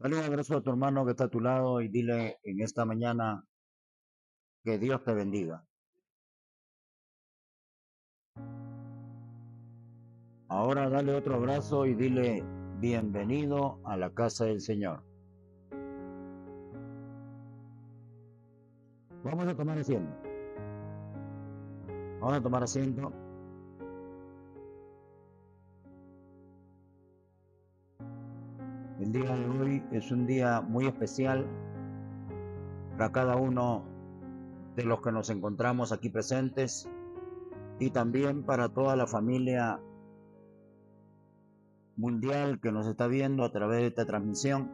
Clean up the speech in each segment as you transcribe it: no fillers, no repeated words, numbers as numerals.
Dale un abrazo a tu hermano que está a tu lado y dile en esta mañana que Dios te bendiga. Ahora dale otro abrazo y dile bienvenido a la casa del Señor. Vamos a tomar asiento. Vamos a tomar asiento. El día de hoy es un día muy especial para cada uno de los que nos encontramos aquí presentes y también para toda la familia mundial que nos está viendo a través de esta transmisión.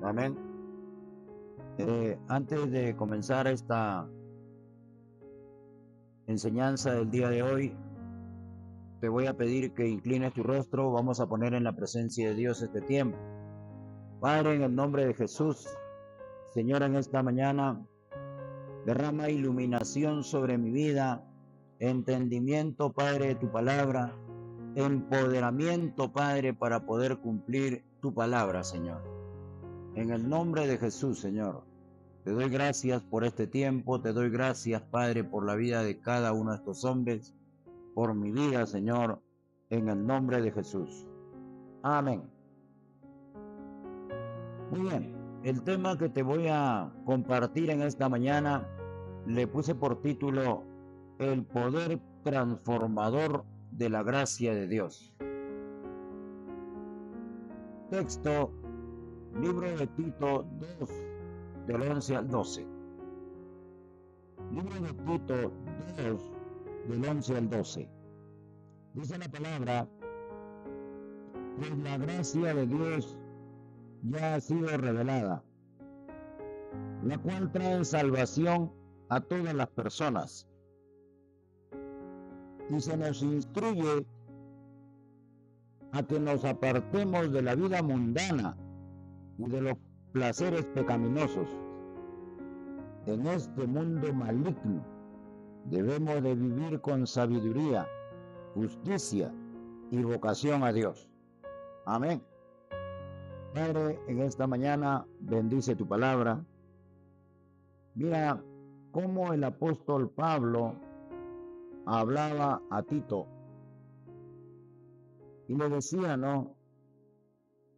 Amén. Antes de comenzar esta enseñanza del día de hoy, te voy a pedir que inclines tu rostro. Vamos a poner en la presencia de Dios este tiempo. Padre, en el nombre de Jesús, Señor, en esta mañana, derrama iluminación sobre mi vida, entendimiento, Padre, de tu palabra, empoderamiento, Padre, para poder cumplir tu palabra, Señor. En el nombre de Jesús, Señor, te doy gracias por este tiempo, te doy gracias, Padre, por la vida de cada uno de estos hombres, por mi vida, Señor, en el nombre de Jesús. Amén. Muy bien, el tema que te voy a compartir en esta mañana le puse por título El poder transformador de la gracia de Dios. Texto, libro de Tito 2, del 11 al 12. Libro de Tito 2, del 11 al 12. Dice la palabra: pues la gracia de Dios ya ha sido revelada, la cual trae salvación a todas las personas, y se nos instruye a que nos apartemos de la vida mundana y de los placeres pecaminosos. En este mundo maligno debemos de vivir con sabiduría, justicia y vocación a Dios. Amén. Padre, en esta mañana bendice tu palabra. Mira cómo el apóstol Pablo hablaba a Tito y le decía, ¿no?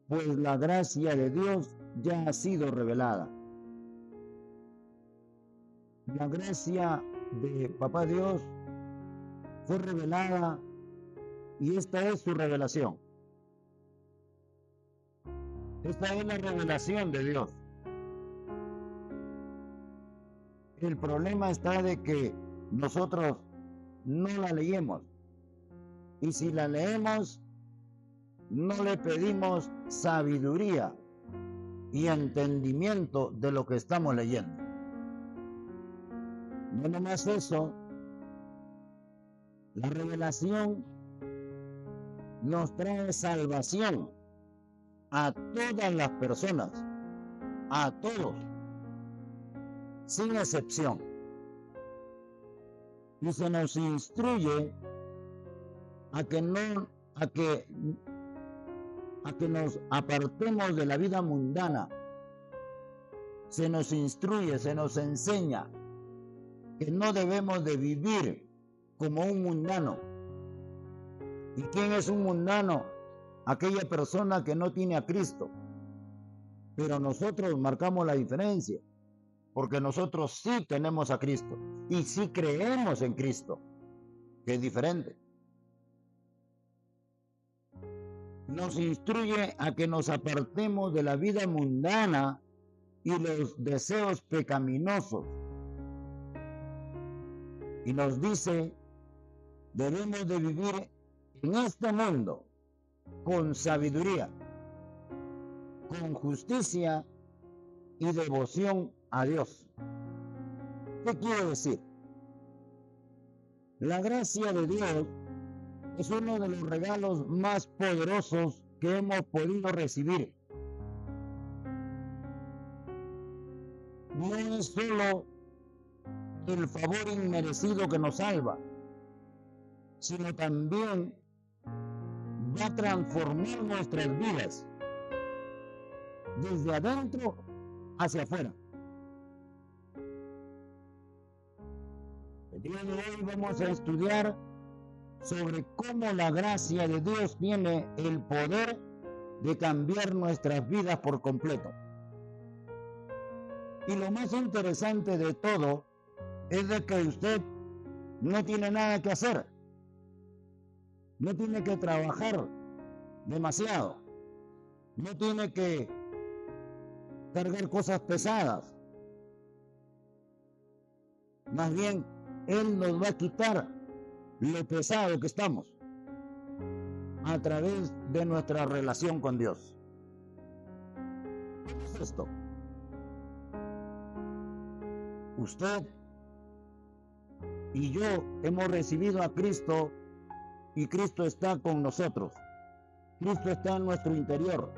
Pues la gracia de Dios ya ha sido revelada. La gracia de Papá Dios fue revelada y esta es su revelación. Esta es la revelación de Dios. El problema está de que nosotros no la leemos. Y si la leemos, no le pedimos sabiduría y entendimiento de lo que estamos leyendo. No nomás eso, la revelación nos trae salvación a todas las personas, a todos, sin excepción. Y se nos instruye a que nos apartemos de la vida mundana. Se nos instruye, se nos enseña que no debemos de vivir como un mundano. ¿Y quién es un mundano? Aquella persona que no tiene a Cristo. Pero nosotros marcamos la diferencia, porque nosotros sí tenemos a Cristo y sí creemos en Cristo, que es diferente. Nos instruye a que nos apartemos de la vida mundana y los deseos pecaminosos. Y nos dice, debemos de vivir en este mundo con sabiduría, con justicia y devoción a Dios. ¿Qué quiere decir? La gracia de Dios es uno de los regalos más poderosos que hemos podido recibir. No es solo el favor inmerecido que nos salva, sino también va a transformar nuestras vidas. desde adentro hacia afuera. El día de hoy vamos a estudiar sobre cómo la gracia de Dios tiene el poder de cambiar nuestras vidas por completo. Y lo más interesante de todo es de que usted no tiene nada que hacer, no tiene que trabajar demasiado, no tiene que cargar cosas pesadas. Más bien, Él nos va a quitar lo pesado que estamos a través de nuestra relación con Dios. ¿Qué es esto? Usted y yo hemos recibido a Cristo y Cristo está con nosotros. Cristo está en nuestro interior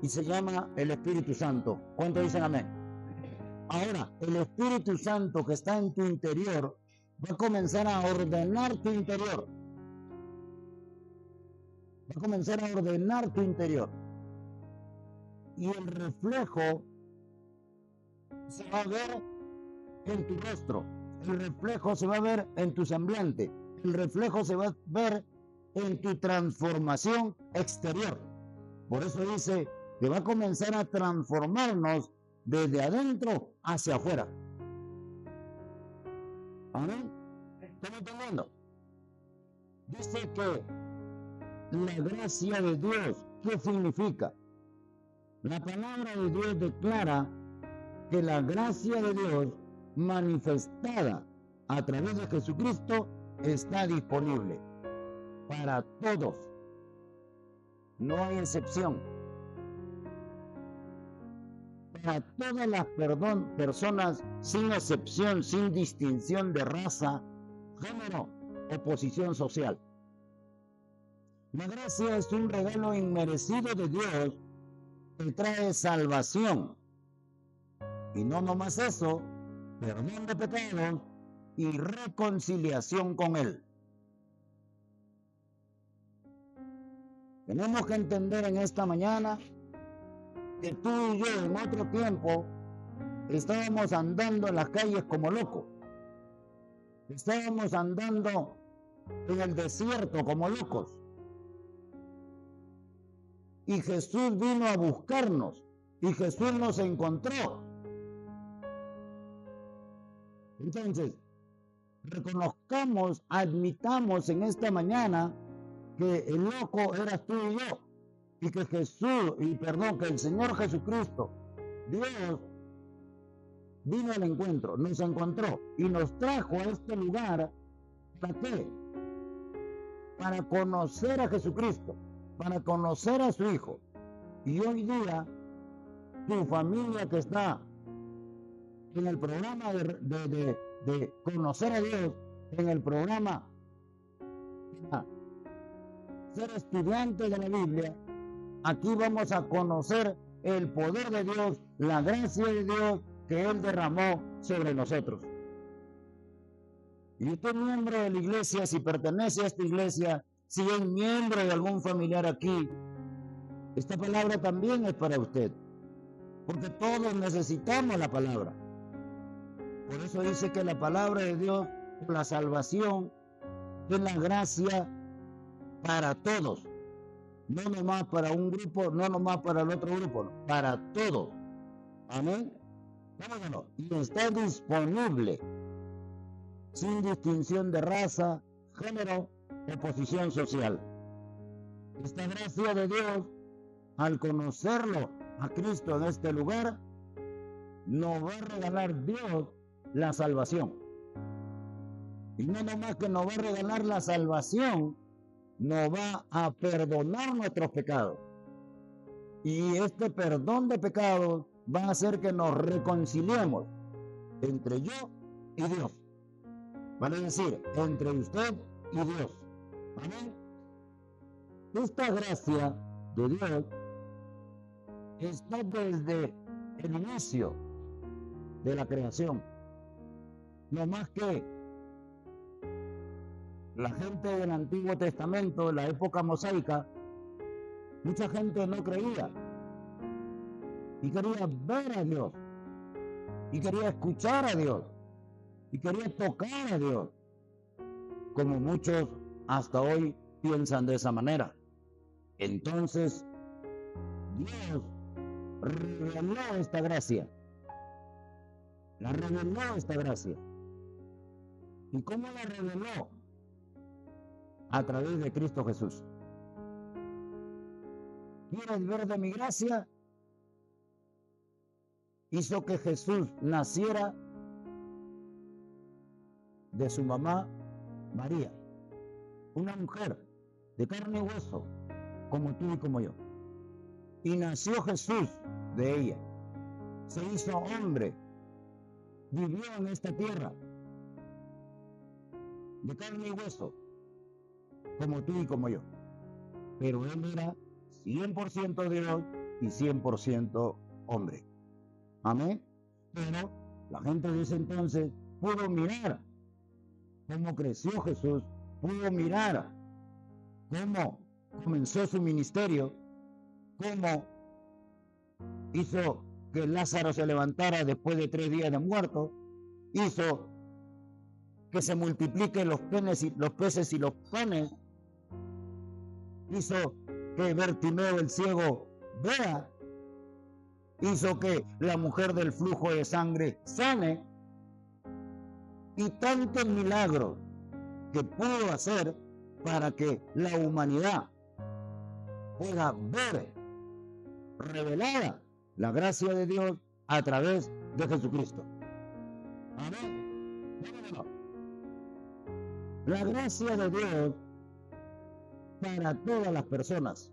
y se llama el Espíritu Santo. ¿Cuántos dicen amén? Ahora, el Espíritu Santo que está en tu interior va a comenzar a ordenar tu interior. Va a comenzar a ordenar tu interior. Y el reflejo se va a ver en tu rostro. El reflejo se va a ver en tu semblante. El reflejo se va a ver en tu transformación exterior. Por eso dice que va a comenzar a transformarnos desde adentro hacia afuera. ¿Amén? ¿Están entendiendo? Dice que la gracia de Dios, ¿qué significa? La palabra de Dios declara que la gracia de Dios manifestada a través de Jesucristo está disponible para todos. No hay excepción. Para todas las personas, sin excepción, sin distinción de raza, género o posición social. La gracia es un regalo inmerecido de Dios que trae salvación. Y no nomás eso, perdón de pecados y reconciliación con Él. Tenemos que entender en esta mañana que tú y yo en otro tiempo estábamos andando en las calles como locos. Estábamos andando en el desierto como locos. Y Jesús vino a buscarnos y Jesús nos encontró. Entonces, reconozcamos, admitamos en esta mañana que el loco eras tú y yo, y que que el Señor Jesucristo, Dios, vino al encuentro, nos encontró y nos trajo a este lugar. ¿Para qué? Para conocer a Jesucristo, para conocer a su Hijo. Y hoy día, tu familia que está en el programa de conocer a Dios, en el programa ser estudiante de la Biblia, aquí vamos a conocer el poder de Dios, la gracia de Dios que Él derramó sobre nosotros. Y usted es miembro de la iglesia, si pertenece a esta iglesia, si es miembro de algún familiar aquí, esta palabra también es para usted, porque todos necesitamos la palabra. Por eso dice que la palabra de Dios, la salvación, es la gracia para todos, no nomás para un grupo, no nomás para el otro grupo, no, para todos. Amén. Vámonos. Y está disponible sin distinción de raza, género o posición social. Esta gracia de Dios, al conocerlo a Cristo en este lugar, nos va a regalar Dios la salvación. Y no nomás que nos va a regalar la salvación, nos va a perdonar nuestros pecados. Y este perdón de pecados va a hacer que nos reconciliemos entre yo y Dios. Vale decir, entre usted y Dios. Amén. Esta gracia de Dios está desde el inicio de la creación. No más que la gente del Antiguo Testamento, de la época mosaica, mucha gente no creía. y quería ver a Dios, y quería escuchar a Dios, y quería tocar a Dios, como muchos hasta hoy piensan de esa manera. Entonces, Dios reveló esta gracia, la reveló esta gracia. ¿Y cómo la reveló? A través de Cristo Jesús. ¿Quieres ver de mi gracia? Hizo que Jesús naciera de su mamá María, una mujer de carne y hueso, como tú y como yo. Y nació Jesús de ella. Se hizo hombre, vivió en esta tierra, de carne y hueso, como tú y como yo. Pero él era 100% Dios y 100% hombre. Amén. Pero la gente de ese entonces pudo mirar cómo creció Jesús, pudo mirar cómo comenzó su ministerio, cómo hizo que Lázaro se levantara después de 3 días de muerto, hizo que se multipliquen los peces y los panes, hizo que Bartimeo el ciego vea, hizo que la mujer del flujo de sangre sane, y tantos milagros que pudo hacer para que la humanidad pueda ver revelada la gracia de Dios a través de Jesucristo. Amén. La gracia de Dios para todas las personas.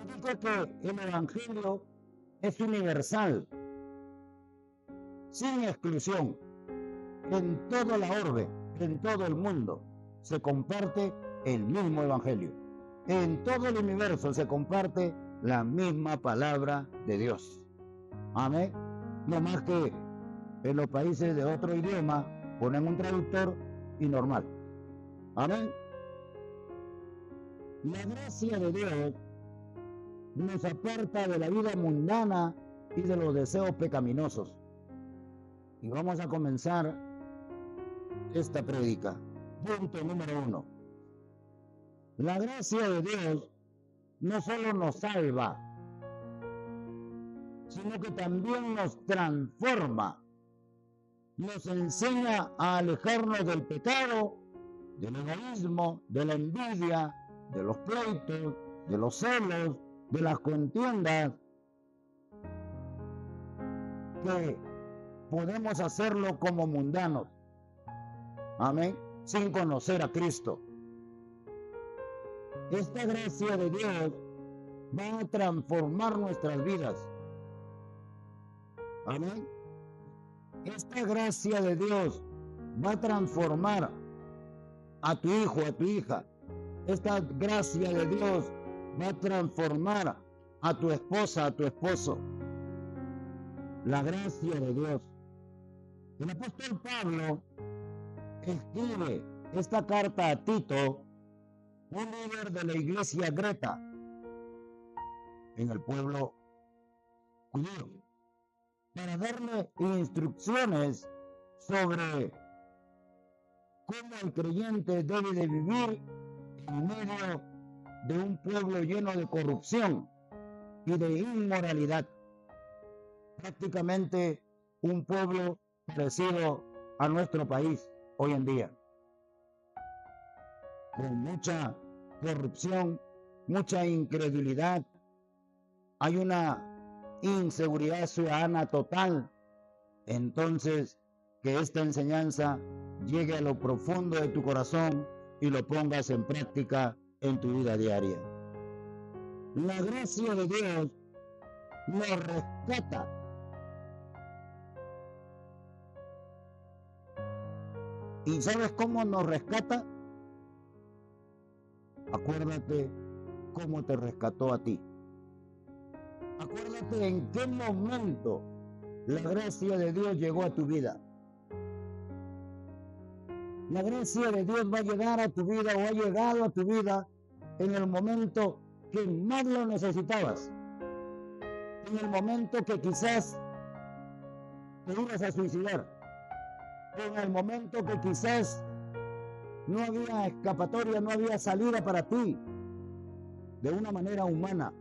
Digo que el Evangelio es universal, sin exclusión. En toda la orbe, en todo el mundo, se comparte el mismo Evangelio. En todo el universo se comparte la misma palabra de Dios. Amén. No más que en los países de otro idioma ponen un traductor y normal. Amén. La gracia de Dios nos aparta de la vida mundana y de los deseos pecaminosos. Y vamos a comenzar esta prédica. Punto número 1. La gracia de Dios no solo nos salva, sino que también nos transforma. Nos enseña a alejarnos del pecado, del egoísmo, de la envidia, de los pleitos, de los celos, de las contiendas, que podemos hacerlo como mundanos. Amén. Sin conocer a Cristo. Esta gracia de Dios va a transformar nuestras vidas. Amén. Esta gracia de Dios va a transformar a tu hijo, a tu hija. Esta gracia de Dios va a transformar a tu esposa, a tu esposo. La gracia de Dios. El apóstol Pablo escribe esta carta a Tito, un líder de la iglesia greta en el pueblo judío, para darle instrucciones sobre cómo el creyente debe de vivir en medio de un pueblo lleno de corrupción y de inmoralidad. Prácticamente un pueblo parecido a nuestro país hoy en día, con mucha corrupción, mucha incredulidad. Hay una inseguridad ciudadana total. Entonces, que esta enseñanza llegue a lo profundo de tu corazón y lo pongas en práctica en tu vida diaria. La gracia de Dios nos rescata. ¿Y sabes cómo nos rescata? Acuérdate cómo te rescató a ti. Acuérdate en qué momento la gracia de Dios llegó a tu vida. La gracia de Dios va a llegar a tu vida o ha llegado a tu vida en el momento que más lo necesitabas. en el momento que quizás te ibas a suicidar, en el momento que quizás no había escapatoria, no había salida para ti, de una manera humana.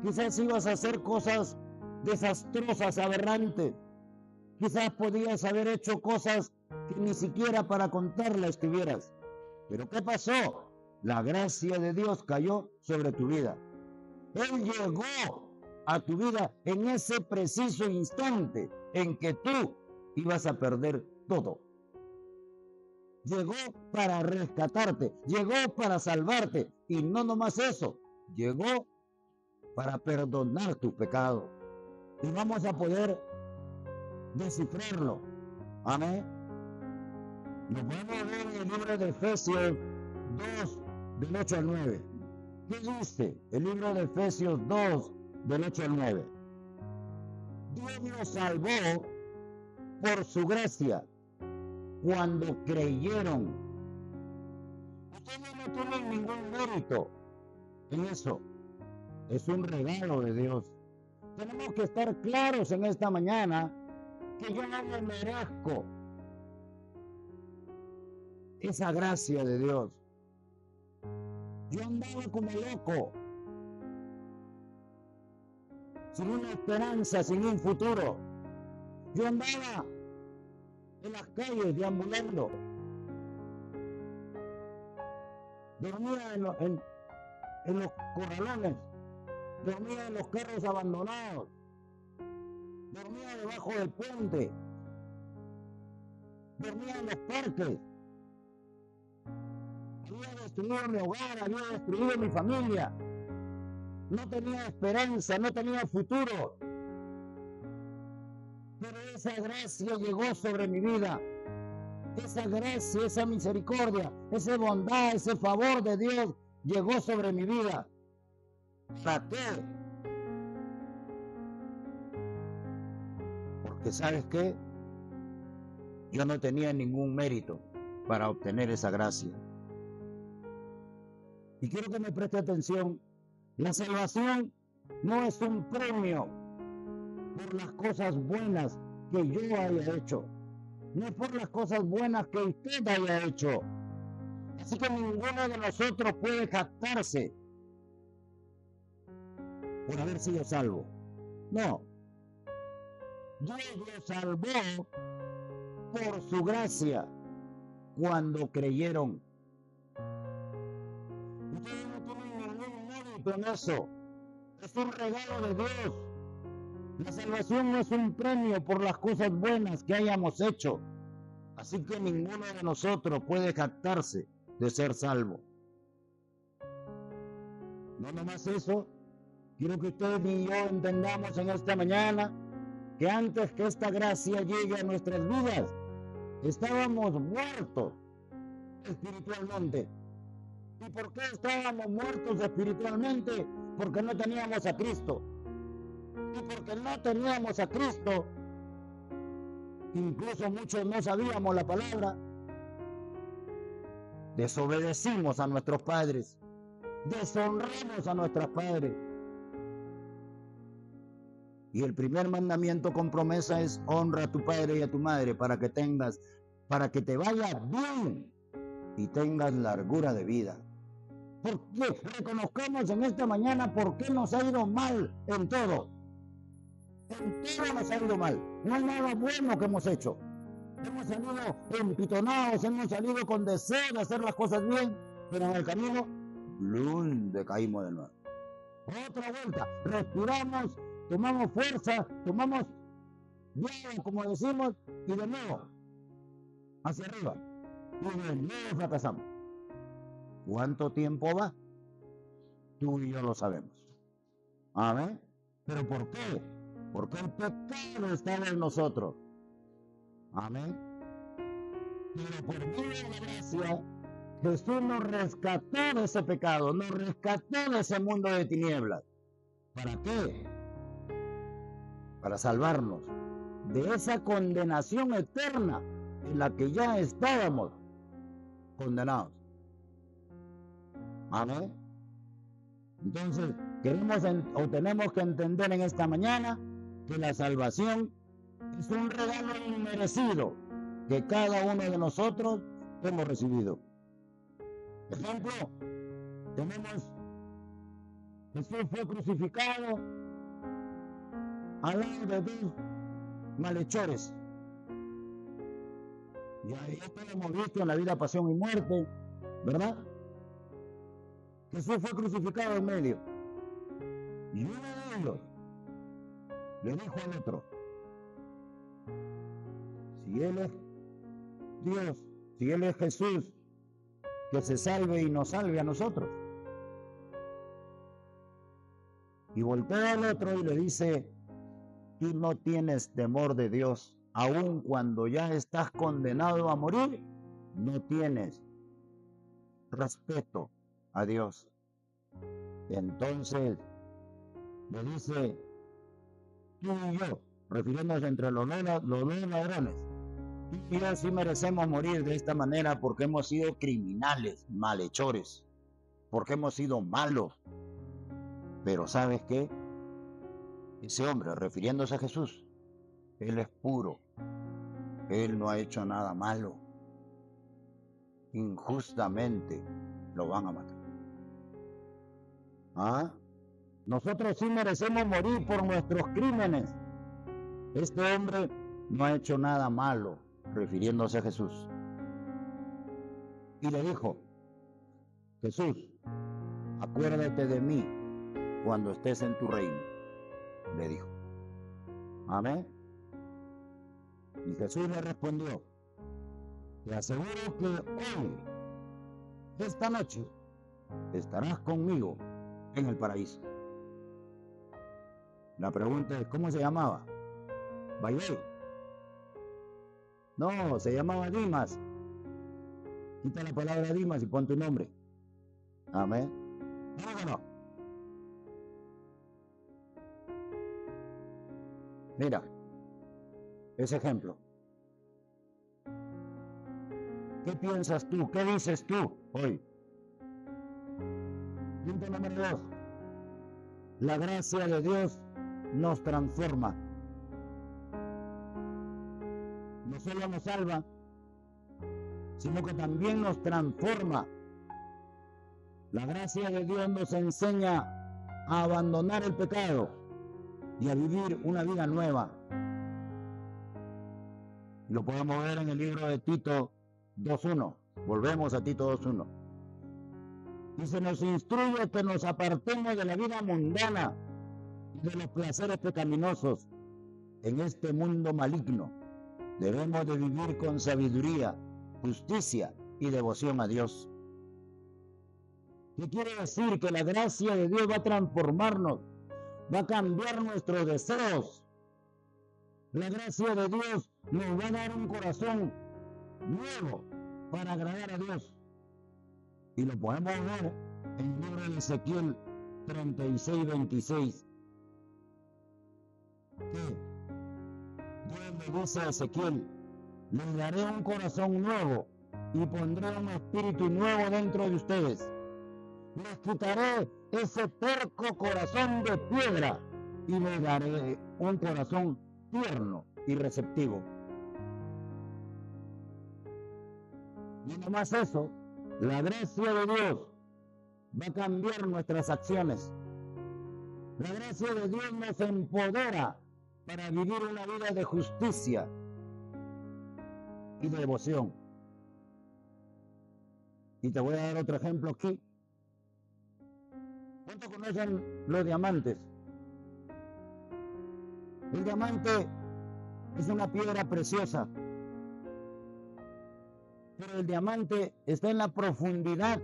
Quizás ibas a hacer cosas desastrosas, aberrantes. Quizás podías haber hecho cosas que ni siquiera para contarlas tuvieras. Pero ¿qué pasó? La gracia de Dios cayó sobre tu vida. Él llegó a tu vida en ese preciso instante en que tú ibas a perder todo. Llegó para rescatarte, llegó para salvarte, y no nomás eso, llegó para perdonar tus pecados. Y vamos a poder descifrarlo. Amén. Lo podemos ver en el libro de Efesios 2, del 8 al 9. ¿Qué dice el libro de Efesios 2, del 8 al 9? Dios nos salvó por su gracia cuando creyeron. Ustedes no tienen ningún mérito en eso. Es un regalo de Dios. Tenemos que estar claros en esta mañana que yo no me merezco esa gracia de Dios. Yo andaba como loco, sin una esperanza, sin un futuro. Yo andaba en las calles deambulando. Dormía en los corralones. Dormía en los carros abandonados. Dormía debajo del puente. Dormía en los parques. Había destruido mi hogar, había destruido mi familia. No tenía esperanza, no tenía futuro. Pero esa gracia llegó sobre mi vida. Esa gracia, esa misericordia, esa bondad, ese favor de Dios llegó sobre mi vida. ¿Para qué? Porque ¿sabes qué? Yo no tenía ningún mérito para obtener esa gracia. Y quiero que me preste atención. La salvación no es un premio por las cosas buenas que yo haya hecho. No es por las cosas buenas que usted haya hecho. Así que ninguno de nosotros puede jactarse por haber sido salvo. No. Dios los salvó por su gracia cuando creyeron. Ustedes no tienen ningún mérito en eso. Es un regalo de Dios. La salvación no es un premio por las cosas buenas que hayamos hecho. Así que ninguno de nosotros puede jactarse de ser salvo. No nomás eso, quiero que ustedes y yo entendamos en esta mañana que antes que esta gracia llegue a nuestras vidas, estábamos muertos espiritualmente. ¿Y por qué estábamos muertos espiritualmente? Porque no teníamos a Cristo. Y porque no teníamos a Cristo, incluso muchos no sabíamos la palabra, desobedecimos a nuestros padres, deshonramos a nuestros padres. Y el primer mandamiento con promesa es: honra a tu padre y a tu madre para que te vaya bien y tengas largura de vida. Porque reconozcamos en esta mañana por qué nos ha ido mal en todo. En todo nos ha ido mal. No hay nada bueno que hemos hecho. Hemos salido empitonados, hemos salido con deseo de hacer las cosas bien, pero en el camino, ¡blum!, decaímos de nuevo. Otra vuelta, respiramos, tomamos fuerza, tomamos bien, como decimos, y de nuevo, hacia arriba. Y de nuevo fracasamos. ¿Cuánto tiempo va? Tú y yo lo sabemos. Amén. ¿Pero por qué? Porque el pecado estaba en nosotros. Amén. Pero por medio de la gracia, Jesús nos rescató de ese pecado, nos rescató de ese mundo de tinieblas. ¿Para qué? Para salvarnos de esa condenación eterna en la que ya estábamos condenados. Amén. Entonces, o tenemos que entender en esta mañana que la salvación es un regalo inmerecido que cada uno de nosotros hemos recibido. Ejemplo, tenemos Jesús fue crucificado al lado de dos malhechores. Y ahí esto lo hemos visto en la vida, pasión y muerte, ¿verdad? Jesús fue crucificado en medio. Y uno de ellos le dijo al otro: si Él es Dios, si Él es Jesús, que se salve y nos salve a nosotros. Y voltea al otro y le dice: tú no tienes temor de Dios, aun cuando ya estás condenado a morir, no tienes respeto a Dios. Entonces le dice: tú y yo, refiriéndose entre los dos ladrones, tú y yo sí merecemos morir de esta manera porque hemos sido criminales, malhechores, porque hemos sido malos. Pero ¿sabes qué? Ese hombre, refiriéndose a Jesús, Él es puro, Él no ha hecho nada malo. Injustamente lo van a matar. ¿Ah? Nosotros sí merecemos morir por nuestros crímenes. Este hombre no ha hecho nada malo, refiriéndose a Jesús. Y le dijo: Jesús, acuérdate de mí cuando estés en tu reino, le dijo. Amén. Y Jesús le respondió: te aseguro que hoy, esta noche, estarás conmigo en el paraíso. La pregunta es: ¿cómo se llamaba? ¿Bailey? No, se llamaba Dimas. Quita la palabra Dimas y pon tu nombre. Amén. No. Mira, ese ejemplo. ¿Qué piensas tú? ¿Qué dices tú hoy? Punto número 2. La gracia de Dios nos transforma. No solo nos salva, sino que también nos transforma. La gracia de Dios nos enseña a abandonar el pecado y a vivir una vida nueva. Lo podemos ver en el libro de Tito 2.1. Volvemos a Tito 2.1. Y se nos instruye que nos apartemos de la vida mundana y de los placeres pecaminosos en este mundo maligno. Debemos de vivir con sabiduría, justicia y devoción a Dios. ¿Qué quiere decir? Que la gracia de Dios va a transformarnos, va a cambiar nuestros deseos. La gracia de Dios nos va a dar un corazón nuevo para agradar a Dios. Y lo podemos ver en el libro de Ezequiel 36:26. Dios le dice a Ezequiel: les daré un corazón nuevo y pondré un espíritu nuevo dentro de ustedes. Les quitaré ese terco corazón de piedra y les daré un corazón tierno y receptivo. Y no más eso, la gracia de Dios va a cambiar nuestras acciones. La gracia de Dios nos empodera para vivir una vida de justicia y de devoción. Y te voy a dar otro ejemplo aquí. ¿Cuántos conocen los diamantes? El diamante es una piedra preciosa, pero el diamante está en la profundidad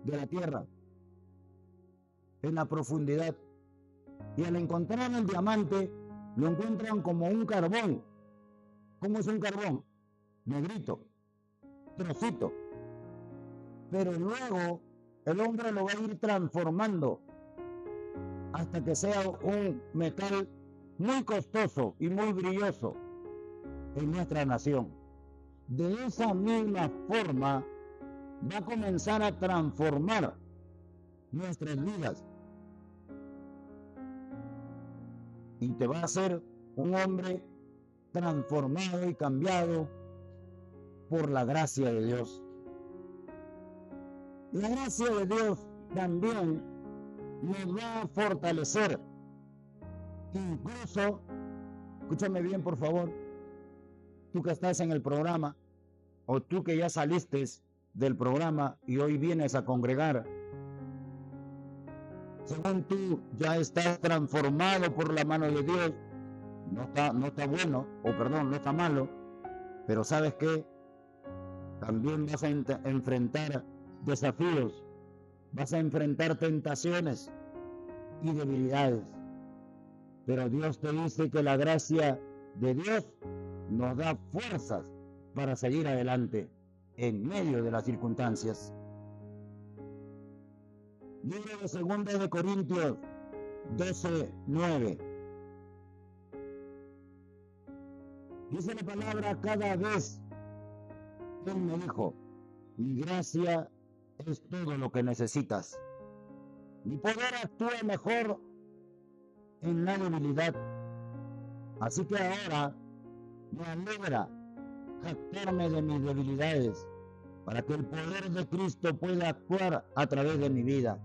de la tierra, en la profundidad. Y al encontrar el diamante, lo encuentran como un carbón. ¿Cómo es un carbón? Negrito, trocito. Pero luego el hombre lo va a ir transformando hasta que sea un metal muy costoso y muy brilloso en nuestra nación. De esa misma forma va a comenzar a transformar nuestras vidas y te va a hacer un hombre transformado y cambiado por la gracia de Dios. La gracia de Dios también nos va a fortalecer. Incluso, escúchame bien por favor, tú que estás en el programa o tú que ya saliste del programa y hoy vienes a congregar, según tú ya estás transformado por la mano de Dios, no está bueno, o perdón, no está malo, pero ¿sabes qué? También vas a enfrentar desafíos, vas a enfrentar tentaciones y debilidades. Pero Dios te dice que la gracia de Dios nos da fuerzas para seguir adelante en medio de las circunstancias. Libro de 2 de Corintios 12:9. Dice la palabra: cada vez Él me dijo, mi gracia es todo lo que necesitas. Mi poder actúa mejor en la debilidad. Así que ahora me alegra jactarme de mis debilidades para que el poder de Cristo pueda actuar a través de mi vida.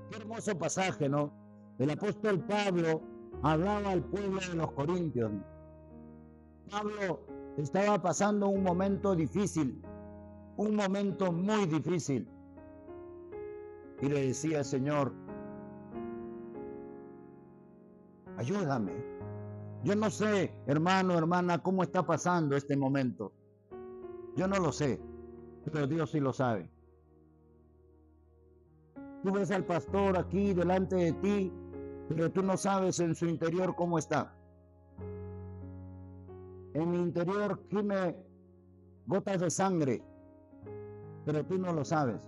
Qué hermoso pasaje, ¿no? El apóstol Pablo hablaba al pueblo de los Corintios. Pablo estaba pasando un momento difícil, un momento muy difícil. Y le decía: Señor, ayúdame. Yo no sé, hermano, hermana, cómo está pasando este momento. Yo no lo sé, pero Dios sí lo sabe. Tú ves al pastor aquí delante de ti, pero tú no sabes en su interior cómo está. En mi interior gime gotas de sangre, pero tú no lo sabes.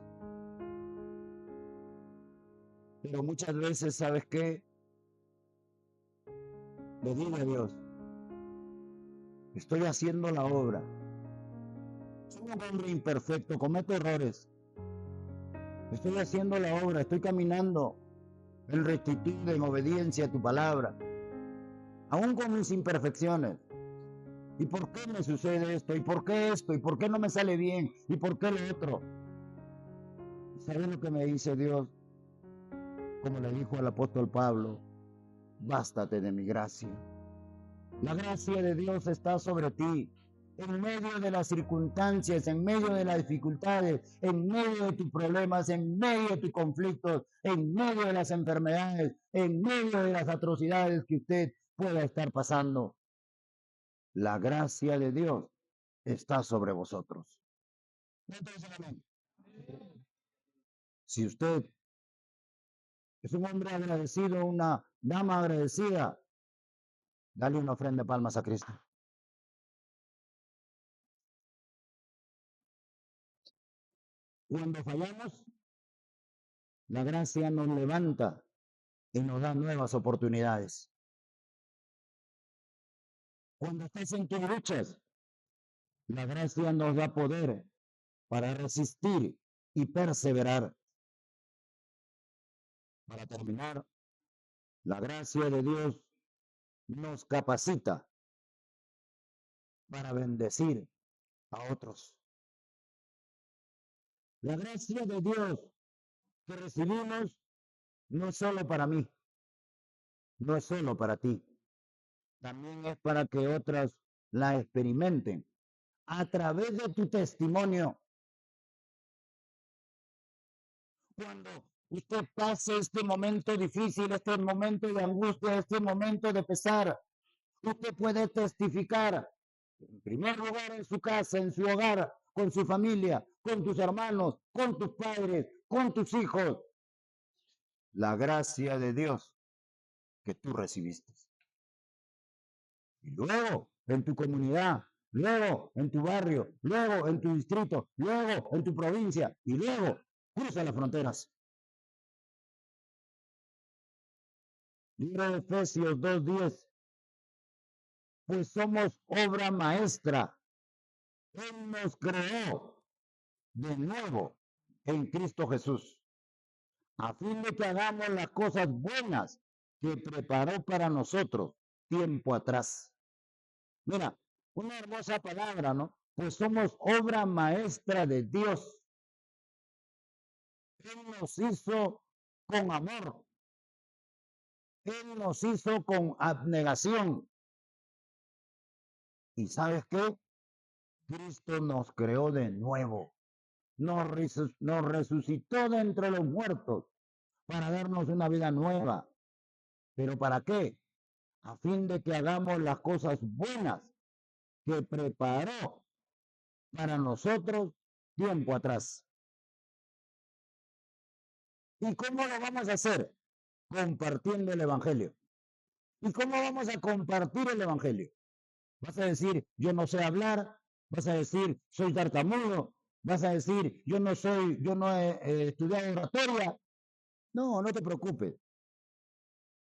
Pero muchas veces, ¿sabes qué? Le digo a Dios: estoy haciendo la obra. Soy un hombre imperfecto, cometo errores. Estoy haciendo la obra, estoy caminando en rectitud, en obediencia a tu palabra, aún con mis imperfecciones. ¿Y por qué me sucede esto? ¿Y por qué esto? ¿Y por qué no me sale bien? ¿Y por qué lo otro? ¿Sabes lo que me dice Dios? Como le dijo al apóstol Pablo: bástate de mi gracia. La gracia de Dios está sobre ti. En medio de las circunstancias, en medio de las dificultades, en medio de tus problemas, en medio de tus conflictos, en medio de las enfermedades, en medio de las atrocidades que usted pueda estar pasando, la gracia de Dios está sobre vosotros. Si usted es un hombre agradecido, una dama agradecida, dale una ofrenda de palmas a Cristo. Cuando fallamos, la gracia nos levanta y nos da nuevas oportunidades. Cuando estás en tus luchas, la gracia nos da poder para resistir y perseverar. Para terminar, la gracia de Dios nos capacita para bendecir a otros. La gracia de Dios que recibimos no es solo para mí, no es solo para ti, también es para que otras la experimenten a través de tu testimonio. Cuando usted pase este momento difícil, este momento de angustia, este momento de pesar, usted puede testificar, en primer lugar en su casa, en su hogar, con su familia, con tus hermanos, con tus padres, con tus hijos, la gracia de Dios que tú recibiste. Y luego en tu comunidad, luego en tu barrio, luego en tu distrito, luego en tu provincia y luego cruza las fronteras. Libro de Efesios 2:10. Pues somos obra maestra. Él nos creó de nuevo en Cristo Jesús a fin de que hagamos las cosas buenas que preparó para nosotros tiempo atrás. Mira, una hermosa palabra, ¿no? Pues somos obra maestra de Dios. Él nos hizo con amor. Él nos hizo con abnegación. ¿Y sabes qué? Cristo nos creó de nuevo. Nos resucitó de entre los muertos para darnos una vida nueva. ¿Pero para qué? A fin de que hagamos las cosas buenas que preparó para nosotros tiempo atrás. ¿Y cómo lo vamos a hacer? Compartiendo el Evangelio. ¿Y cómo vamos a compartir el Evangelio? Vas a decir, yo no sé hablar, vas a decir, soy tartamudo, vas a decir, yo no he estudiado oratoria. No, no te preocupes.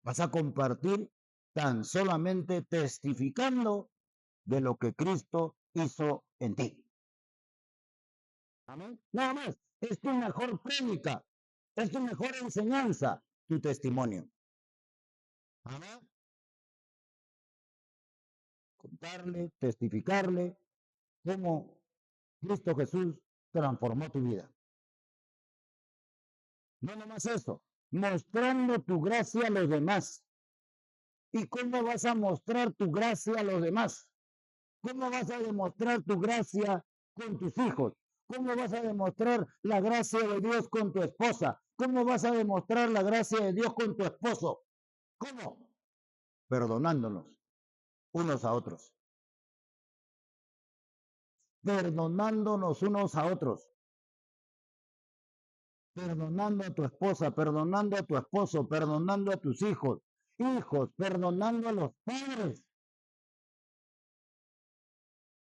Vas a compartir tan solamente testificando de lo que Cristo hizo en ti. Amén. Nada más. Es tu mejor prédica, es tu mejor enseñanza, tu testimonio. Amén. Contarle, testificarle cómo Cristo Jesús transformó tu vida. No nomás eso, mostrando tu gracia a los demás. ¿Y cómo vas a mostrar tu gracia a los demás? ¿Cómo vas a demostrar tu gracia con tus hijos? ¿Cómo vas a demostrar la gracia de Dios con tu esposa? ¿Cómo vas a demostrar la gracia de Dios con tu esposo? ¿Cómo? Perdonándonos unos a otros. Perdonándonos unos a otros. Perdonando a tu esposa, perdonando a tu esposo, perdonando a tus hijos. Hijos, perdonando a los padres.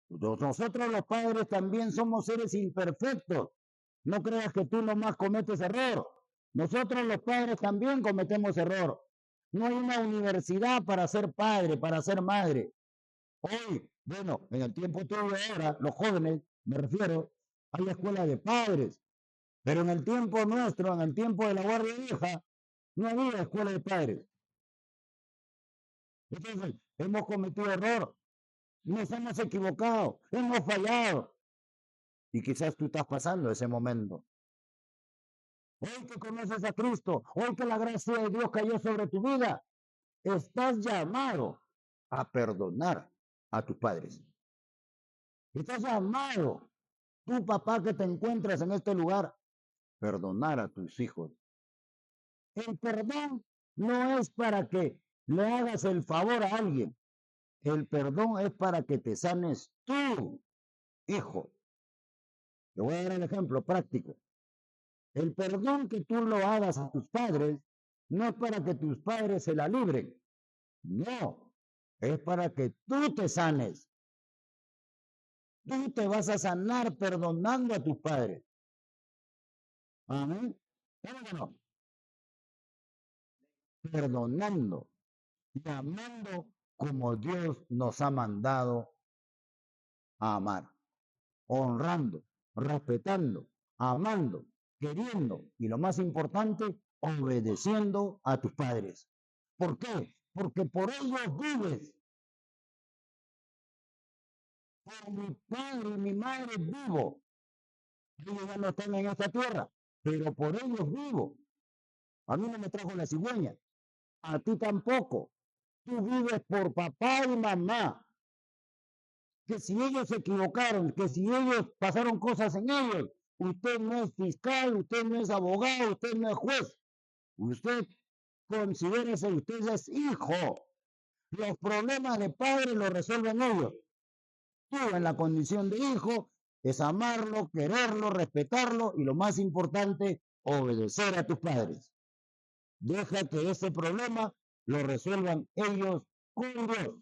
Nosotros los padres también somos seres imperfectos. No creas que tú nomás cometes error. Nosotros los padres también cometemos error. No hay una universidad para ser padre, para ser madre. Hoy, bueno, en el tiempo tuyo ahora, los jóvenes, me refiero, hay escuelas de padres. Pero en el tiempo nuestro, en el tiempo de la Guardia Vieja, no había escuela de padres. Entonces, hemos cometido error, nos hemos equivocado, hemos fallado. Y quizás tú estás pasando ese momento. Hoy que conoces a Cristo, hoy que la gracia de Dios cayó sobre tu vida, estás llamado a perdonar a tus padres. Estás llamado, tu papá que te encuentras en este lugar, perdonar a tus hijos. El perdón no es para que le hagas el favor a alguien. El perdón es para que te sanes tú, hijo. Te voy a dar el ejemplo práctico. El perdón que tú lo hagas a tus padres no es para que tus padres se la libren. No, es para que tú te sanes. Tú te vas a sanar perdonando a tus padres. Amén. No? Perdonando y amando como Dios nos ha mandado a amar. Honrando, respetando, amando, queriendo y lo más importante, obedeciendo a tus padres. ¿Por qué? Porque por ellos vives. Por mi padre y mi madre vivo. Ellos ya no están en esta tierra, pero por ellos vivo. A mí no me trajo la cigüeña, a ti tampoco. Tú vives por papá y mamá. Que si ellos se equivocaron, que si ellos pasaron cosas en ellos, usted no es fiscal, usted no es abogado, usted no es juez. Usted considérese, usted es hijo. Los problemas de padre los resuelven ellos. Tú en la condición de hijo es amarlo, quererlo, respetarlo y lo más importante, obedecer a tus padres. Deja que ese problema lo resuelvan ellos con Dios.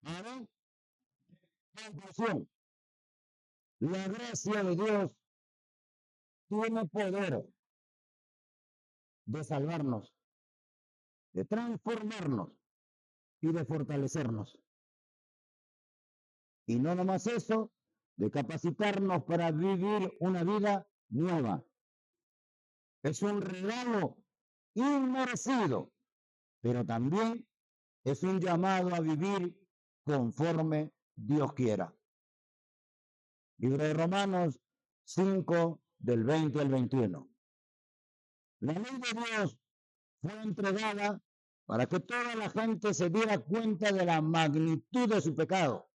¿Amén? Conclusión. La gracia de Dios tiene poder de salvarnos, de transformarnos y de fortalecernos. Y no nomás eso, de capacitarnos para vivir una vida nueva. Es un regalo inmerecido, pero también es un llamado a vivir conforme Dios quiera. Libro de Romanos 5, del 20 al 21. La ley de Dios fue entregada para que toda la gente se diera cuenta de la magnitud de su pecado.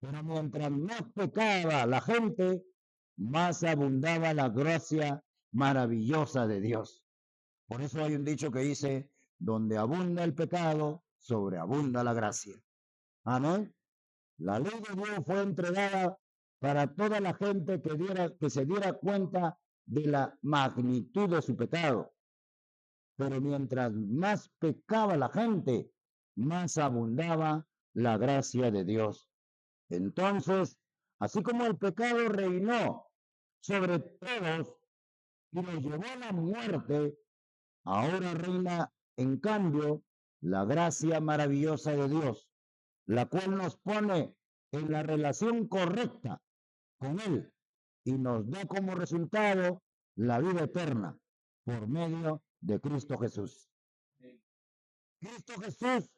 Pero mientras más pecaba la gente, más abundaba la gracia maravillosa de Dios. Por eso hay un dicho que dice, donde abunda el pecado, sobreabunda la gracia. Amén. La ley de Dios fue entregada para toda la gente que se diera cuenta de la magnitud de su pecado. Pero mientras más pecaba la gente, más abundaba la gracia de Dios. Entonces, así como el pecado reinó sobre todos y los llevó a la muerte, ahora reina en cambio la gracia maravillosa de Dios, la cual nos pone en la relación correcta con Él y nos da como resultado la vida eterna por medio de Cristo Jesús. Cristo Jesús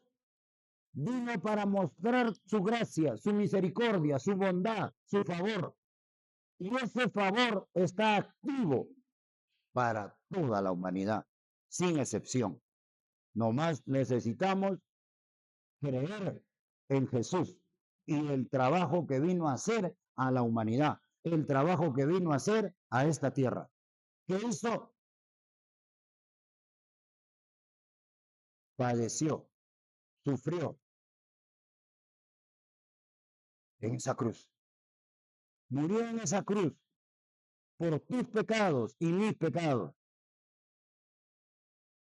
vino para mostrar su gracia, su misericordia, su bondad, su favor. Y ese favor está activo para toda la humanidad, sin excepción. Nomás necesitamos creer en Jesús y el trabajo que vino a hacer a la humanidad, el trabajo que vino a hacer a esta tierra. ¿Qué hizo? Padeció, sufrió en esa cruz. Murió en esa cruz por tus pecados y mis pecados.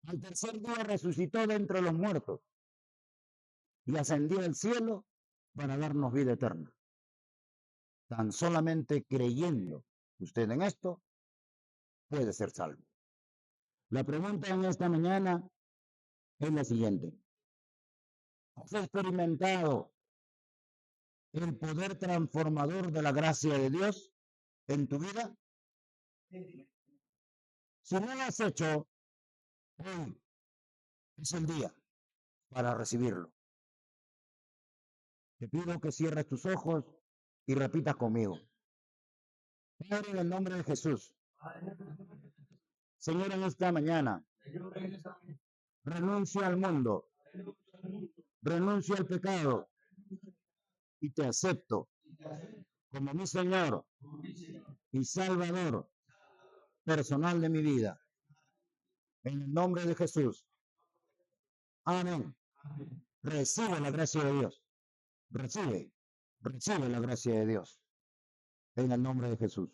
Al tercer día resucitó de entre los muertos y ascendió al cielo para darnos vida eterna. Tan solamente creyendo usted en esto puede ser salvo. La pregunta en esta mañana es la siguiente. ¿Has experimentado el poder transformador de la gracia de Dios en tu vida? Si no lo has hecho, hoy es el día para recibirlo. Te pido que cierres tus ojos y repitas conmigo. Padre, en el nombre de Jesús, Señor, en esta mañana, renuncio al mundo, renuncio al pecado y te acepto como mi Señor y Salvador personal de mi vida. En el nombre de Jesús. Amén. Recibe la gracia de Dios. Recibe la gracia de Dios. En el nombre de Jesús.